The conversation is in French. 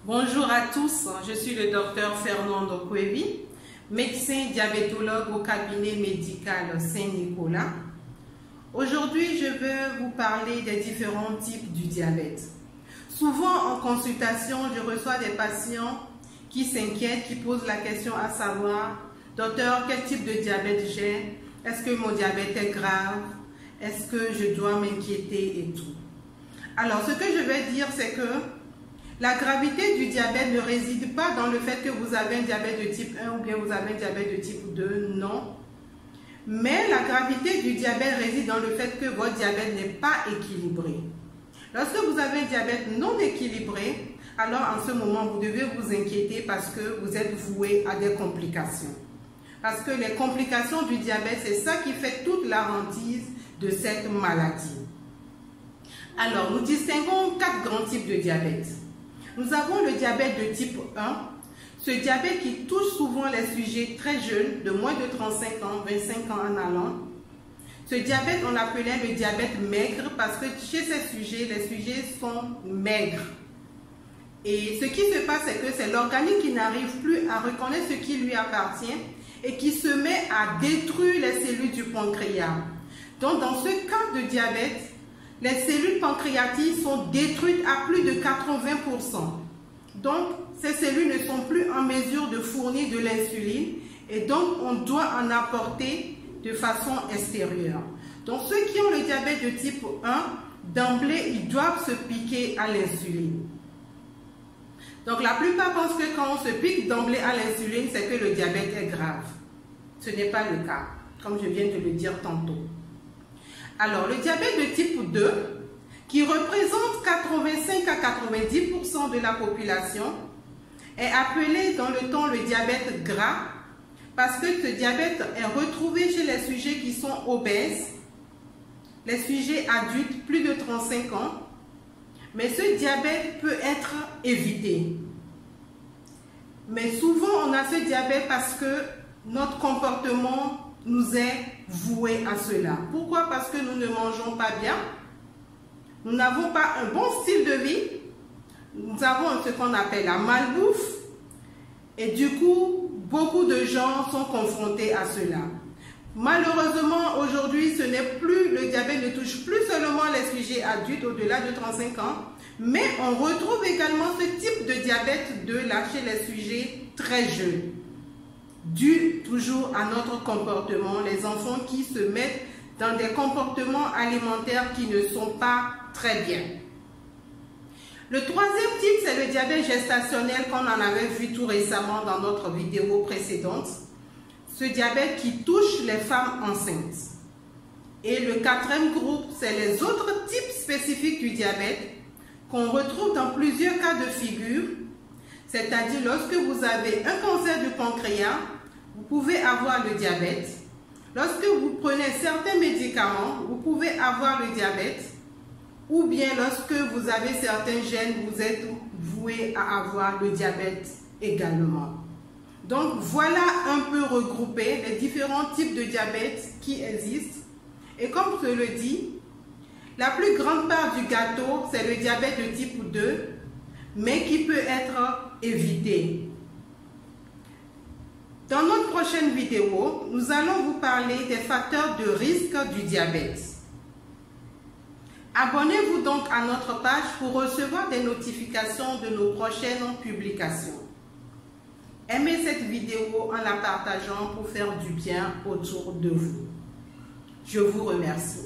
Bonjour à tous, je suis le docteur Fernando Cuevi, médecin diabétologue au cabinet médical Saint-Nicolas. Aujourd'hui, je veux vous parler des différents types du diabète. Souvent en consultation, je reçois des patients qui s'inquiètent, qui posent la question à savoir « Docteur, quel type de diabète j'ai? Est-ce que mon diabète est grave? Est-ce que je dois m'inquiéter et tout ?» Alors, ce que je vais dire, c'est que la gravité du diabète ne réside pas dans le fait que vous avez un diabète de type 1 ou bien vous avez un diabète de type 2, non. Mais la gravité du diabète réside dans le fait que votre diabète n'est pas équilibré. Lorsque vous avez un diabète non équilibré, alors en ce moment, vous devez vous inquiéter parce que vous êtes voué à des complications. Parce que les complications du diabète, c'est ça qui fait toute la hantise de cette maladie. Alors, nous distinguons 4 grands types de diabète. Nous avons le diabète de type 1, ce diabète qui touche souvent les sujets très jeunes, de moins de 35 ans, 25 ans en allant. Ce diabète, on l'appelait le diabète maigre parce que chez ces sujets, les sujets sont maigres. Et ce qui se passe, c'est que c'est l'organisme qui n'arrive plus à reconnaître ce qui lui appartient et qui se met à détruire les cellules du pancréas. Donc, dans ce cas de diabète, les cellules pancréatiques sont détruites à plus de 80%. Donc, ces cellules ne sont plus en mesure de fournir de l'insuline et donc on doit en apporter de façon extérieure. Donc, ceux qui ont le diabète de type 1, d'emblée, ils doivent se piquer à l'insuline. Donc, la plupart pensent que quand on se pique d'emblée à l'insuline, c'est que le diabète est grave. Ce n'est pas le cas, comme je viens de le dire tantôt. Alors, le diabète de type 2, qui représente 85 à 90% de la population, est appelé dans le temps le diabète gras parce que ce diabète est retrouvé chez les sujets qui sont obèses, les sujets adultes plus de 35 ans, mais ce diabète peut être évité. Mais souvent, on a ce diabète parce que notre comportement nous est voué à cela. Pourquoi? Parce que nous ne mangeons pas bien, nous n'avons pas un bon style de vie, nous avons ce qu'on appelle la malbouffe, et du coup, beaucoup de gens sont confrontés à cela. Malheureusement, aujourd'hui, ce n'est plus, le diabète ne touche plus seulement les sujets adultes au-delà de 35 ans, mais on retrouve également ce type de diabète chez les sujets très jeunes, dû toujours à notre comportement, les enfants qui se mettent dans des comportements alimentaires qui ne sont pas très bien. Le troisième type, c'est le diabète gestationnel qu'on en avait vu tout récemment dans notre vidéo précédente. Ce diabète qui touche les femmes enceintes. Et le quatrième groupe, c'est les autres types spécifiques du diabète qu'on retrouve dans plusieurs cas de figure. C'est-à-dire lorsque vous avez un cancer du pancréas, vous pouvez avoir le diabète. Lorsque vous prenez certains médicaments, vous pouvez avoir le diabète. Ou bien lorsque vous avez certains gènes, vous êtes voué à avoir le diabète également. Donc voilà un peu regroupé les différents types de diabète qui existent. Et comme je le dis, la plus grande part du gâteau, c'est le diabète de type 2, mais qui peut être évité. Dans notre prochaine vidéo, nous allons vous parler des facteurs de risque du diabète. Abonnez-vous donc à notre page pour recevoir des notifications de nos prochaines publications. Aimez cette vidéo en la partageant pour faire du bien autour de vous. Je vous remercie.